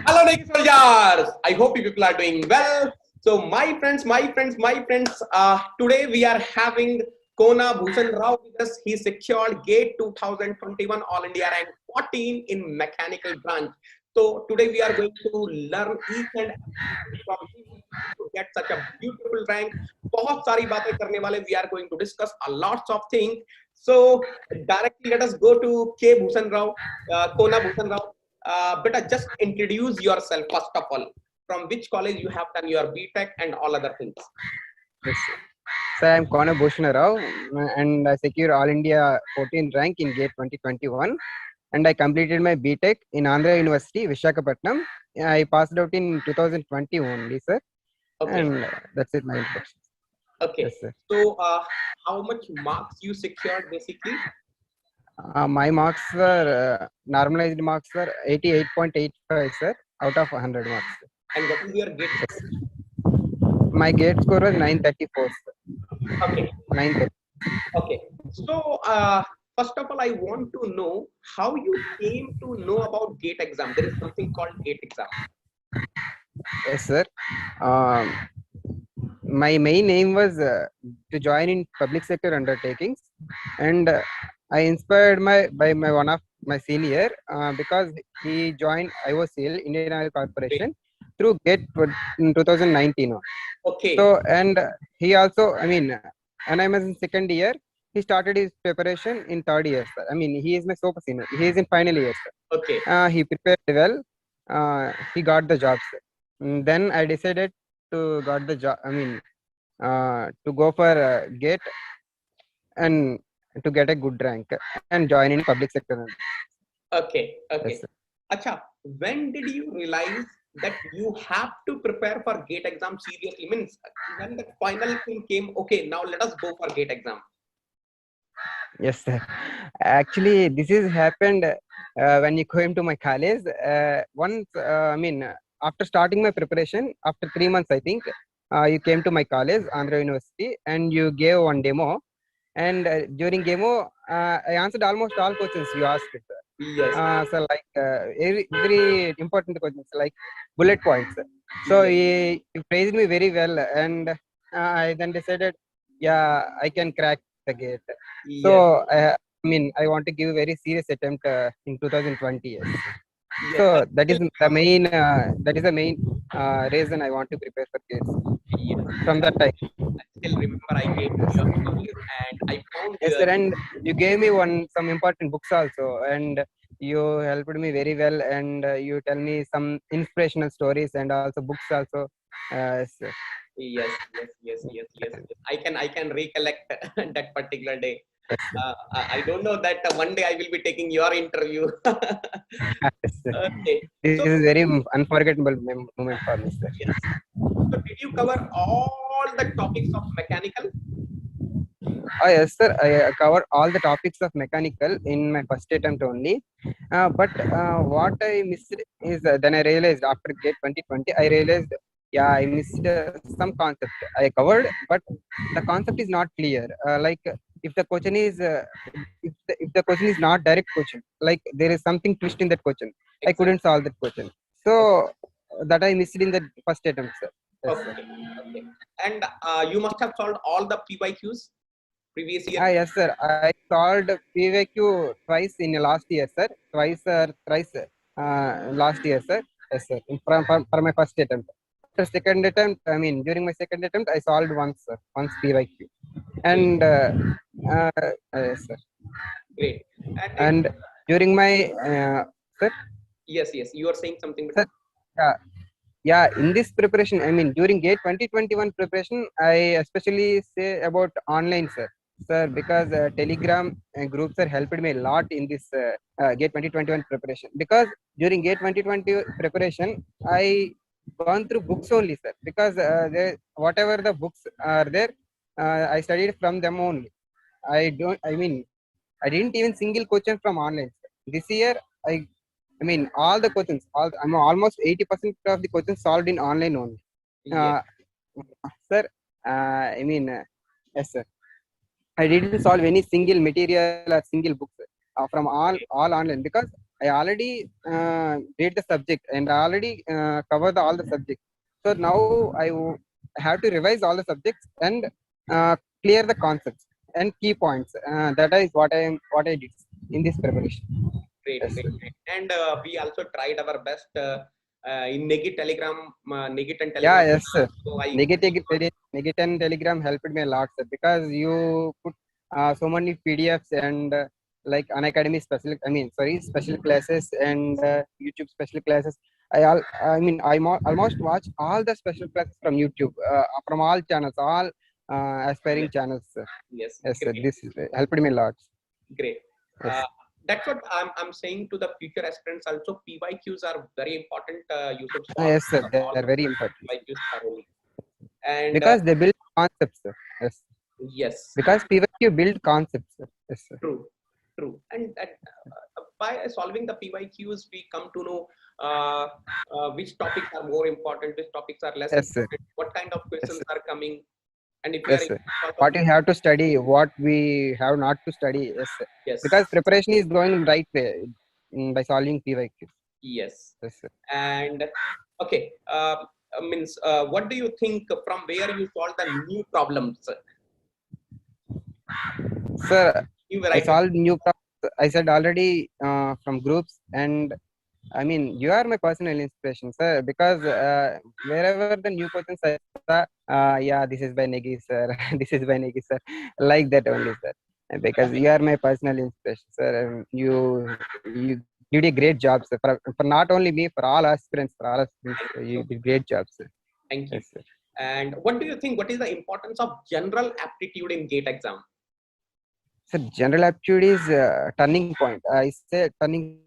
Hello, Nike soldiers. I hope you people are doing well. So, my friends, today we are having Kona Bhushan Rao with us. He secured GATE 2021 All India rank 14 in mechanical branch. So, today we are going to learn each and everything from him to get such a beautiful rank. बहुत सारी बातें करने वाले. We are going to discuss a lots of things. So, directly let us go to K Bhushan Rao, Kona Bhushan Rao. Beta, just introduce yourself first of all. From which college you have done your BTech and all other things. Yes. So I'm Kona Bhushan Rao and I secured All India 14th rank in GATE 2021 and I completed my BTech in Andhra University, Vishakhapatnam. I passed out in 2020 only, sir. Okay. And that's it, my introduction. Okay. Yes, sir. So, how much marks you secured basically? My marks were, normalized marks were 88.85, sir, out of 100 marks. Sir. And what is your GATE Yes. score? My GATE score was 934, sir. Okay. 930. Okay. So, first of all, I want to know how you came to know about GATE exam. There is something called GATE exam. Yes, sir. Um, my main aim was to join in public sector undertakings, and I inspired by my one of my senior because he joined IOCL, Indian Oil Corporation, through GATE in 2019. Okay. So and he also, I mean, and I was in second year. He started his preparation in third year, sir. I mean, he is my super senior. He is in final year, sir. Okay. He prepared well. He got the job, sir. Then I decided to got the job. I mean, to go for GATE and to get a good rank and join in public sector. Okay. Yes, Okay. sir. Acha, when did you realize that you have to prepare for GATE exam seriously? Means when the final thing came, okay, now let us go for GATE exam. Yes, sir. Actually, this is happened when you came to my college. Once, I mean, after starting my preparation, after 3 months, I think, you came to my college, Andhra University, and you gave one demo. And during demo, I answered almost all questions you asked. Sir. Yes. So like very important questions like bullet points. So Yes. he praised me very well, and I then decided, yeah, I can crack the GATE. Yes. So I mean, I want to give a very serious attempt in 2020. Yes. Yes. So that is the main. That is the main reason I want to prepare for GATE. Yes. From that time. I still remember I came to your college and I found Yes, sir, and you gave me some important books also, and you helped me very well, and you tell me some inspirational stories and also books also. Yes, sir. yes, yes, yes, yes, yes, yes. I can recollect that particular day. Yes, sir. I don't know that one day I will be taking your interview. Yes, sir. Okay. This So is very unforgettable moment for me, sir. yes. So did you cover all the topics of mechanical? Yes, sir. I covered all the topics of mechanical in my first attempt only. But what I missed is then I realized after GATE 2020, I realized, yeah, I missed some concept. I covered, but the concept is not clear. Like if the question is, if the question is not direct question, like there is something twist in that question, I Exactly. couldn't solve that question. So that I missed in the first attempt, sir. Yes, sir. Okay. Okay. And you must have solved all the PYQs previous year. Yes, sir. I solved PVQ twice in last year, sir. Twice or thrice last year, sir. Yes, sir. For my first attempt. After second attempt, I mean, during my second attempt, I solved once, sir. Once PYQ. Great. And, yes, sir. Great. And And during my, sir, yes, yes, you are saying something, sir, better. yeah, yeah, in this preparation, I mean, during GATE 2021 preparation, I especially say about online, sir, because Telegram groups are helped me a lot in this GATE 2021 preparation. Because during GATE 2020 preparation, I gone through books only, sir. Because whatever the books are there, I studied from them only. I mean, I didn't even single question from online, sir. This year, I I mean, all the questions, I'm almost 80% of the questions solved in online only. Yes. Uh, sir, I mean, yes, sir. I didn't solve any single material or single book, sir, from all online because I already read the subject and I already covered all the subjects. So now have to revise all the subjects and clear the concepts and key points. That is what I did in this preparation. Great, Yes, great, sir. great. And we also tried our best in Negit Telegram, Negit and Yeah, Telegram. yes, sir. So I Negit and Telegram helped me a lot, sir, because you put so many PDFs and like Unacademy special classes and YouTube special classes. Almost watch all the special classes from YouTube, from all channels, all aspiring yes, channels, sir. yes, Yes, sir. great, This helped me a lot. great. Yes, That's what I'm saying to the future aspirants also. PYQs are very important. You should solve yes, sir. They all are the very important PYQs thoroughly. And because they build concepts, sir. Yes, yes, because PYQ build concepts, sir. Yes, sir. true, true. And by solving the PYQs, we come to know which topics are more important, which topics are less Yes, sir. important, what kind of Yes, questions sir. are coming, and if we are Yes, in sir. sort of What you have to study, what we have not to study. Yes, sir. yes, Because preparation is going right way by solving PYQ. yes, Yes, sir. and okay, means what do you think from where you solve the new problems, Sir, new I variety? solved new problems. I said already from groups, and I mean, you are my personal inspiration, sir. Because wherever the new questions I saw, yeah, this is by Negi, sir. This is by Negi, sir. Like that only, sir. Because you are my personal inspiration, sir. And you did a great job, sir. For not only me, for all aspirants, Thank you you so did great job, sir. Thank you. Yes, sir. And what do you think? What is the importance of general aptitude in GATE exam? So general aptitude is turning point. I say turning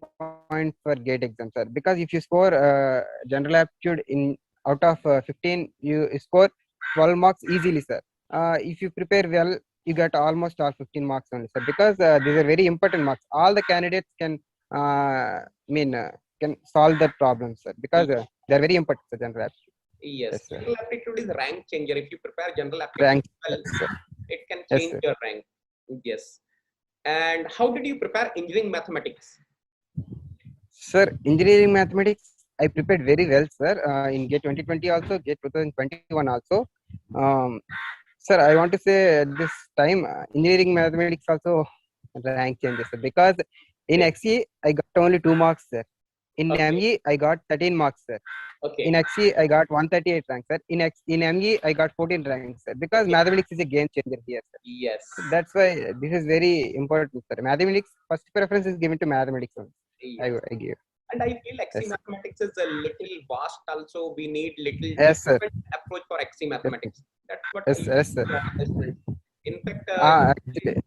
point for GATE exam, sir. Because if you score general aptitude in out of 15, you score 12 marks easily, sir. If you prepare well, you get almost all 15 marks only, sir. Because these are very important marks. All the candidates can solve that problem, sir. Because they are very important for general aptitude. Yes, Yes, sir. general aptitude is rank changer. If you prepare general aptitude Rank. well, Yes, sir. it can Yes, change sir. your rank. Yes. And how did you prepare engineering mathematics? Sir, engineering mathematics, I prepared very well, sir. In GATE 2020 also, GATE 2021 also. Um, Sir, I want to say at this time, engineering mathematics also rank changes, sir. Because in Great. XE, I got only 2 marks, sir. In Okay. ME, I got 13 marks, sir. Okay. In XE, I got 138 ranks, sir. In ME, I got 14 ranks, sir. Because Okay. mathematics is a game changer here, sir. Yes. That's why this is very important, sir. Mathematics, first preference is given to mathematics only. Yes. I give. And I feel XC Yes, sir. mathematics is a little vast. Also, we need little Yes, sir. different approach for XC Definitely. mathematics. That's what Yes, I yes, sir. understand. In fact, Actually,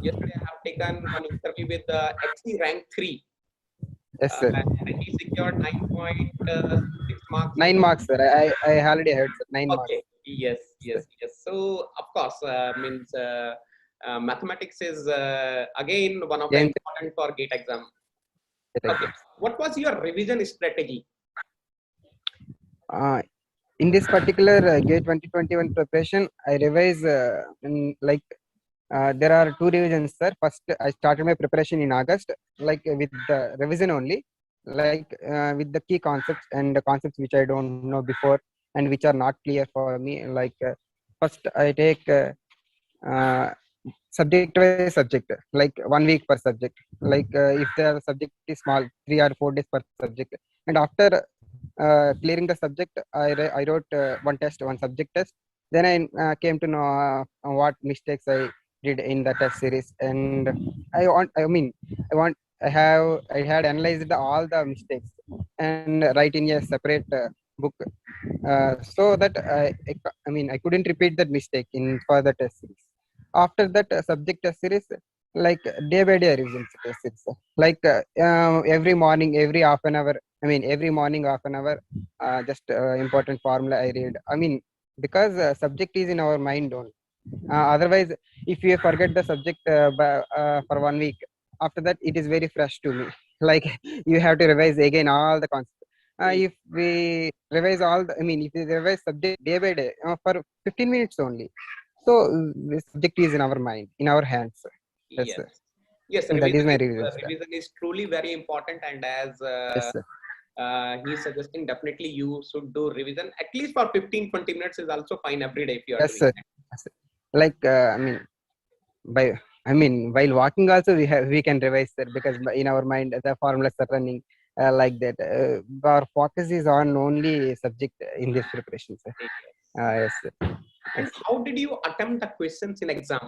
yesterday I have taken one interview with XC rank 3, yes, sir. and he secured 9.6 marks in. 9 marks, sir. I already heard, sir. 9 marks. Okay. Yes, Sir. yes, yes. So, of course, means mathematics is again one of the Game important for GATE exam. changer Okay. exams. What was your revision strategy? Uh, in this particular GATE 2021 preparation, I revise there are 2 revisions, sir. First, I started my preparation in August, like with the revision only, like with the key concepts and the concepts which I don't know before and which are not clear for me. Like first, I take uh, subject by subject, like 1 week per subject. Like if the subject is small, 3 or 4 days per subject. And after clearing the subject, I wrote one test, one subject test. Then I came to know what mistakes I did in the test series, and I mean, I had analyzed all the mistakes and write in a separate book, so that I couldn't repeat that mistake in further test series. After that subject test series, like day by day revision test series, like every morning, every half an hour, every morning half an hour, just important formula I read. Because subject is in our mind only. Otherwise, if you forget the subject for 1 week, after that it is very fresh to me. Like you have to revise again all the concepts. If we revise if we revise subject day by day for 15 minutes only, so the subject is in our mind, in our hands. Yes, Yes. sir. Yes, That is my revision, sir. revision is truly very important, and as Yes, sir. he's suggesting, definitely you should do revision at least for 15-20 minutes is also fine every day if you are Yes, doing sir. that. Yes, sir. Like by while walking also we can revise, sir, because in our mind the formulas are running like that. Our focus is on only subject in this preparation, sir. Yes. Yes, sir. And Yes, sir. how did you attempt the questions in exam?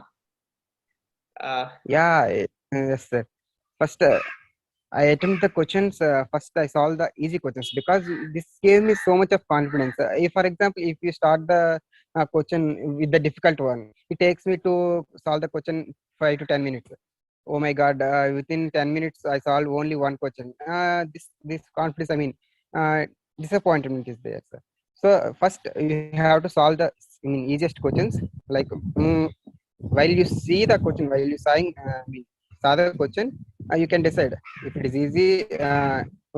Uh, Yeah, yes, sir. First, I attempt the questions. First, I solve the easy questions because this gave me so much of confidence. If, for example, if you start the question with the difficult one, it takes me to solve the question 5 to 10 minutes. Oh my God! Within 10 minutes, I solve only one question. This confidence, disappointment is there, sir. So first, you have to solve the easiest questions. Like while you see the question, while you saw the question, you can decide if it is easy.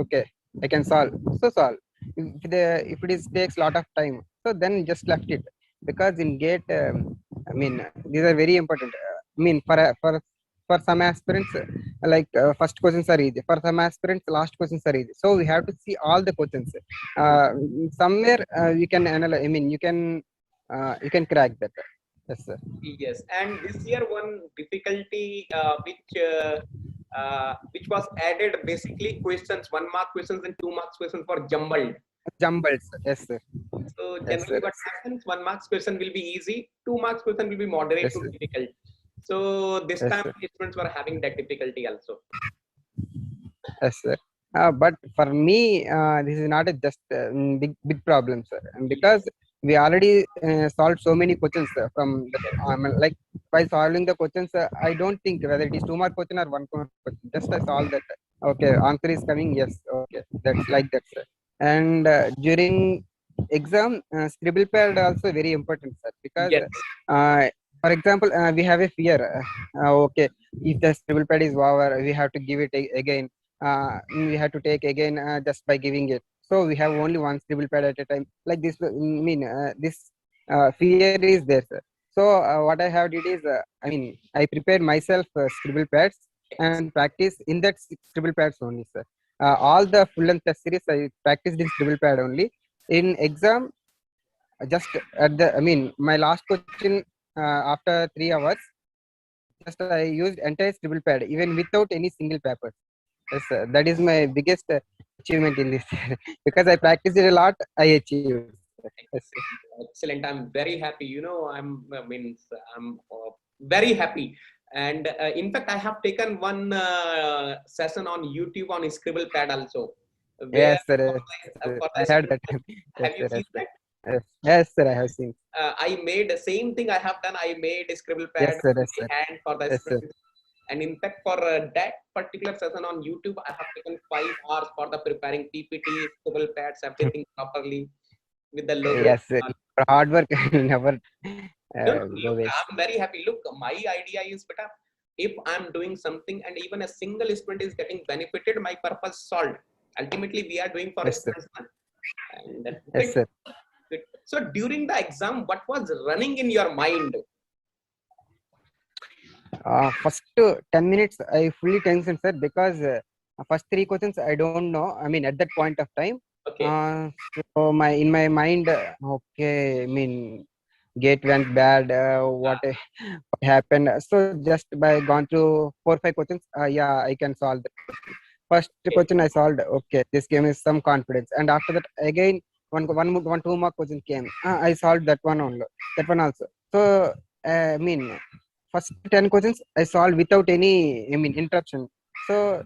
Okay, I can solve. So solve. If it is takes lot of time, so then just left it, because in gate, these are very important. For some aspirants, first questions are easy. For some aspirants, last questions are easy. So we have to see all the questions. Uh, Somewhere you can analyze. You can crack that. Yes, sir. yes, and this year one difficulty which was added, basically questions, 1 mark questions and 2 marks questions for jumbled. Jumbled, sir. Yes, sir. So Yes, generally sir. what happens, 1 marks question will be easy, 2 marks question will be moderate Yes, to sir. difficult. So this Yes, time sir. students were having that difficulty also. Yes, sir. But for me, this is not a just big problem, sir. And because Yes, we already solved so many questions from the, yes, like by solving the questions, I don't think whether it is 2 mark question or 1 mark question. Just I solve that. Okay, answer is coming. Yes. Okay, that's like that, sir. And during exam, scribble pad also very important, sir. Because yes, for example, we have a fear. Okay, if the scribble pad is over, we have to give it again. We have to take again just by giving it. So we have only one scribble pad at a time. Like this, this fear is there, sir. So what I have did is, I prepared myself scribble pads yes. and practice in that scribble pads only, sir. All the full length test series I practiced in scribble pad only. In exam, just at the, my last question after 3 hours, just I used entire scribble pad even without any single paper. Yes, sir. That is my biggest achievement in this because I practiced it a lot. I achieved. Yes, sir. Excellent. I'm very happy. I'm very happy. And in fact, I have taken one session on YouTube on Scribble Pad also, where Yes, sir. Yes, sir. for I the heard that. students, Yes, have you sir. seen Yes, sir. that? Yes, yes, sir. I have seen. I made the same thing I have done. I made a Scribble Yes, Pad sir. by Yes, sir. hand for the Yes, sir. students. And in fact, for that particular session on YouTube, I have taken 5 hours for the preparing PPT, Scribble Pads, everything properly with the logo. Yes, sir. For hard work never No, no, go look, waste. I'm very happy. Look, my idea is better. If I'm doing something and even a single student is getting benefited, my purpose solved. Ultimately, we are doing for Yes, sir. students. And that's Yes, it. sir. So during the exam, what was running in your mind? First 10 minutes, I fully tension, sir, because first three questions I don't know. At that point of time, Okay. so my in my mind, okay, gate went bad. What happened? So just by gone through 4 5 questions, yeah, I can solve that. First Okay. question I solved. Okay, this game is some confidence, and after that again one 2 mark question came. I solved that one only. That one also. So first 10 questions I solved without any interruption. So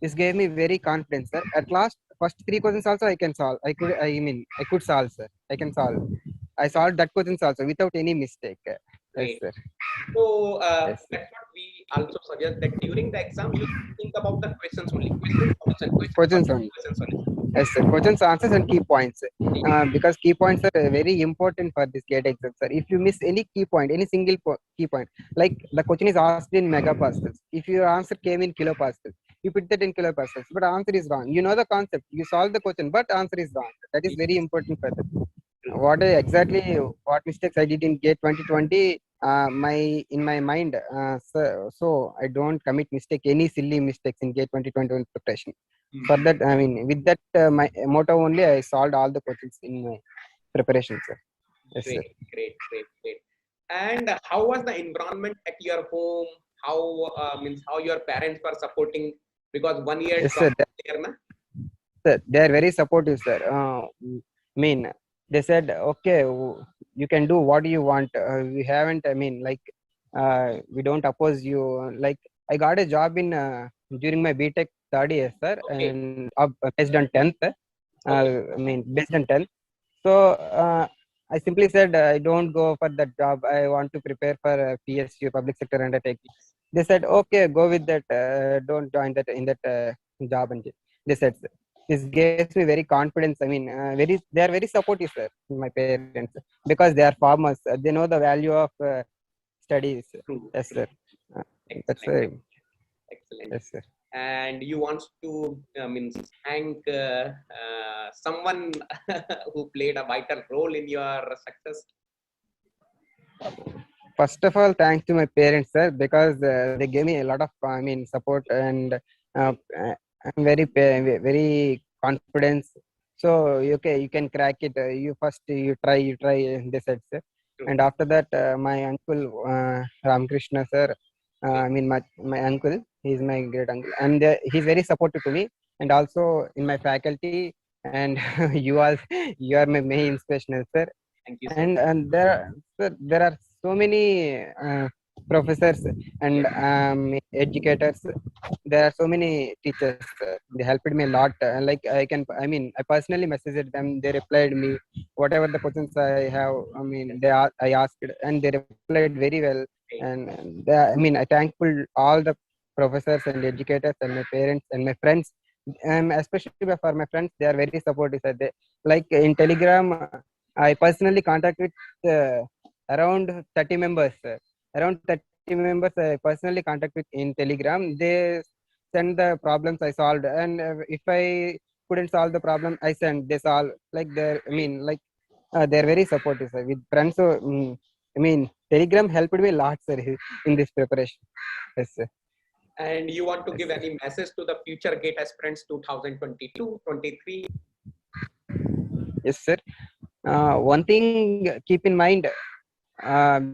this gave me very confidence, sir. At last, first three questions also I can solve. I could solve, sir. I can solve. I solved that questions also without any mistake. Yes, Great. sir. So Yes, sir. that's what we also suggest, that during the exam, you should think about the questions only. Question solution, question Questions solution, only. question solution. Yes, sir. Questions, answers, and key points. Because key points are very important for this GATE exam, sir. If you miss any key point, any single key point, like the question is asked in megapascals, if your answer came in kilopascals, you put that in kilopascals, but answer is wrong. You know the concept, you solve the question, but answer is wrong. That is very important for that. True. What mistakes I did in GATE 2020, my in my mind, so I don't commit any silly mistakes in GATE 2021 preparation. For that, I mean, with that my motto only, I solved all the questions in my preparation, sir. Yes, sir. Great. And how was the environment at your home? How means how your parents were supporting? Because 1 year Yes, sir. drop there, na? Sir, they are very supportive, sir. Mean, they said, okay, you can do what you want. We haven't, I mean, like, we don't oppose you. Like, I got a job in during my BTech third year, sir, Okay. and based on 10th. Okay. I mean, based on 10th. So I simply said, I don't go for that job. I want to prepare for PSU, public sector undertaking. They said, okay, go with that. Don't join that in that job. And they said, this gives me very confidence. I mean, they are very supportive, sir, my parents, because they are farmers. They know the value of studies. True. Yes, True. sir. That's Excellent. Excellent. yes, sir. And you want to means thank someone who played a vital role in your success. First of all, thanks to my parents, sir, because they gave me a lot of, I mean, support, and I'm very confidence. So okay, you can crack it. You first, you try. They said, sir. True. And after that, my uncle Ramakrishna, sir. Okay. I mean, my uncle, he's my great uncle, and he's very supportive to me, and also in my faculty. And you are my main inspirational, sir. Thank you so much. And there are so many professors and educators. There are so many teachers. They helped me a lot. Like, I mean, I personally messaged them. They replied me whatever the questions I have. I mean, I asked, and they replied very well. Okay. And I mean, I thankful all the professors and educators and my parents and my friends. Especially for my friends, they are very supportive, sir. They, like, in Telegram, I personally contact with around 30 members. Around 30 members I personally contact with in Telegram. They send the problems, I solved, and if I couldn't solve the problem, I send. They solve. Like, they're, I mean, like, they're very supportive, sir. With friends, so I mean, Telegram helped me a lot, sir, in this preparation. Yes, sir. And you want to Yes, give sir. any message to the future GATE aspirants 2022-23? Yes, sir. One thing, keep in mind,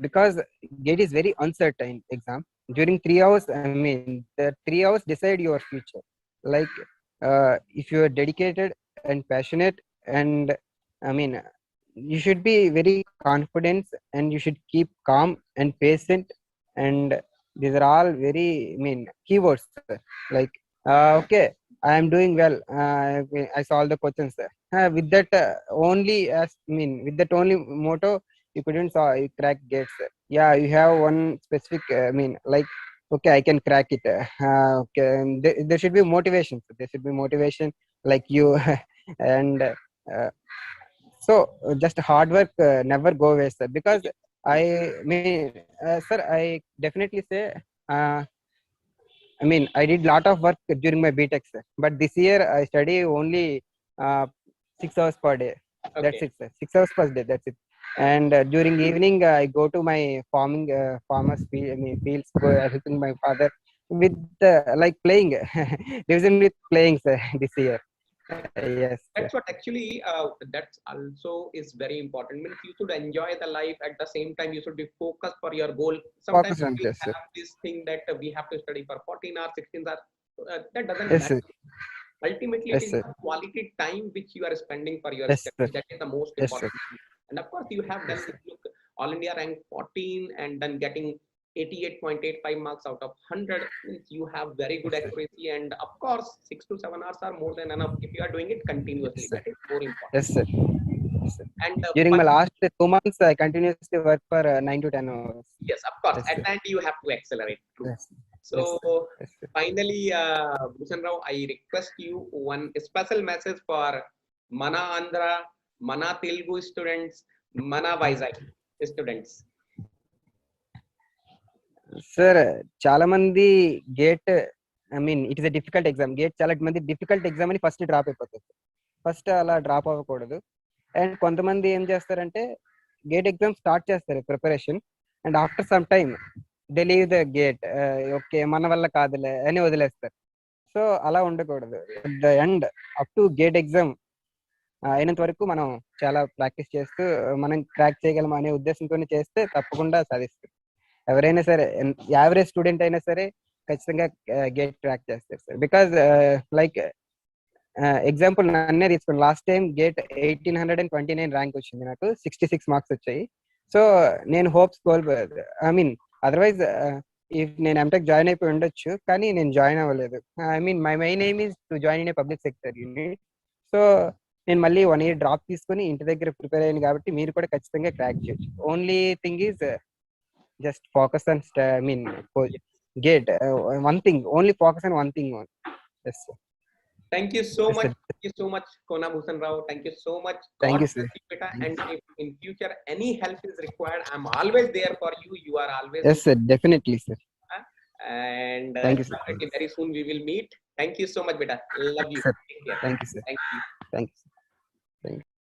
because GATE is very uncertain exam. During 3 hours, I mean, the 3 hours decide your future. Like, if you are dedicated and passionate, and I mean, you should be very confident, and you should keep calm and patient. And these are all very, I mean, keywords, sir. Like, okay, I am doing well. I solved the questions, sir. With that only, as I mean, with that only motto, you couldn't saw you crack gates. Yeah, you have one specific, I mean, like, okay, I can crack it. Okay, there should be motivation. There should be motivation, like you. And so just hard work never go waste, sir. Because I mean, sir, I definitely say, uh, I mean, I did lot of work during my BTech, sir. But this year I study only uh, 6 hours per day. That's Okay. it, sir. 6 hours per day. That's it. And during evening, I go to my farmers field, I mean, fields, helping my father with like playing, division with playing, sir. This year, yes, sir. That's what actually that's also is very important. Means you should enjoy the life, at the same time you should be focused for your goal. Sometimes Focus on we this, sir. have this thing that we have to study for 14 hours, 16 hours. That doesn't Yes, sir. matter. Ultimately it Yes, is sir. the quality time which you are spending for your Yes, study sir. that is the most Yes, sir. important thing. And of course you have done Yes, sir. look, all India rank 14 and then getting 88.85 marks out of 100 means you have very good Yes, sir. accuracy. And of course 6 to 7 hours are more than enough if you are doing it Yes, continuously. sir. That is more important. Yes, sir. Yes, sir. And During my last 2 months, I continuously work for 9 to 10 hours. yes, of course, Yes, at sir. the end you have to accelerate. True. Yes, So yes, sir. Yes, sir. finally, Bhushan Rao, I request you one special message for Mana Andhra, Mana Telugu students, Mana Vizag students. Sir, చాలా మంది gate, I mean, it is a difficult exam. Gate చాలా మంది difficult exam అని first drop అయిపోతారు. First అలా drop అవ్వకూడదు. And కొంతమంది ఏం చేస్తారంటే, గేట్ ఎగ్జామ్ స్టార్ట్ చేస్తారు preparation. And after some time they leave the gate. Okay, మన వల్ల కాదులే అని వదిలేస్తారు. సో అలా ఉండకూడదు. At the end up to gate exam అయినంత వరకు మనం చాలా ప్రాక్టీస్ చేస్తూ మనం క్రాక్ చేయగలం అనే ఉద్దేశంతో చేస్తే తప్పకుండా సాధిస్తారు. ఎవరైనా సరే, యావరేజ్ స్టూడెంట్ అయినా సరే ఖచ్చితంగా గేట్ క్రాక్ చేస్తారు సార్. బికాజ్ లైక్ ఎగ్జాంపుల్ నన్నే తీసుకోండి. లాస్ట్ టైం గేట్ 1829 ర్యాంక్ వచ్చింది, నాకు 66 మార్క్స్ వచ్చాయి. సో నేను హోప్స్ కోల్పోయాను. ఐ మీన్ అదర్వైజ్ ఇఫ్ నేను ఎంటెక్ జాయిన్ అయిపోయి ఉండొచ్చు, కానీ నేను జాయిన్ అవ్వలేదు. I mean my main aim is to join in a public sector unit. So నేను మళ్ళీ 1 year డ్రాప్ తీసుకొని ఇంటి దగ్గర ప్రిపేర్ అయ్యాను కాబట్టి మీరు కూడా ఖచ్చితంగా క్రాక్ చేయొచ్చు. Only thing is just focus on I mean GATE one thing, only focus on one thing. Yes sir. Thank you so Yes, much. sir. Thank you so much, Kona Bhushan Rao. Thank you so much. Thank God you, sir. bless you, beta. Thank And if in future any help is required, I'm always there for you. You are always Yes, sir. Definitely, sir. and Thank you, sir. definitely very soon we will meet. Thank you so much, beta. Love you. Sir. Take care. Thank you, sir. Thank you. Thank you, sir. Thank you.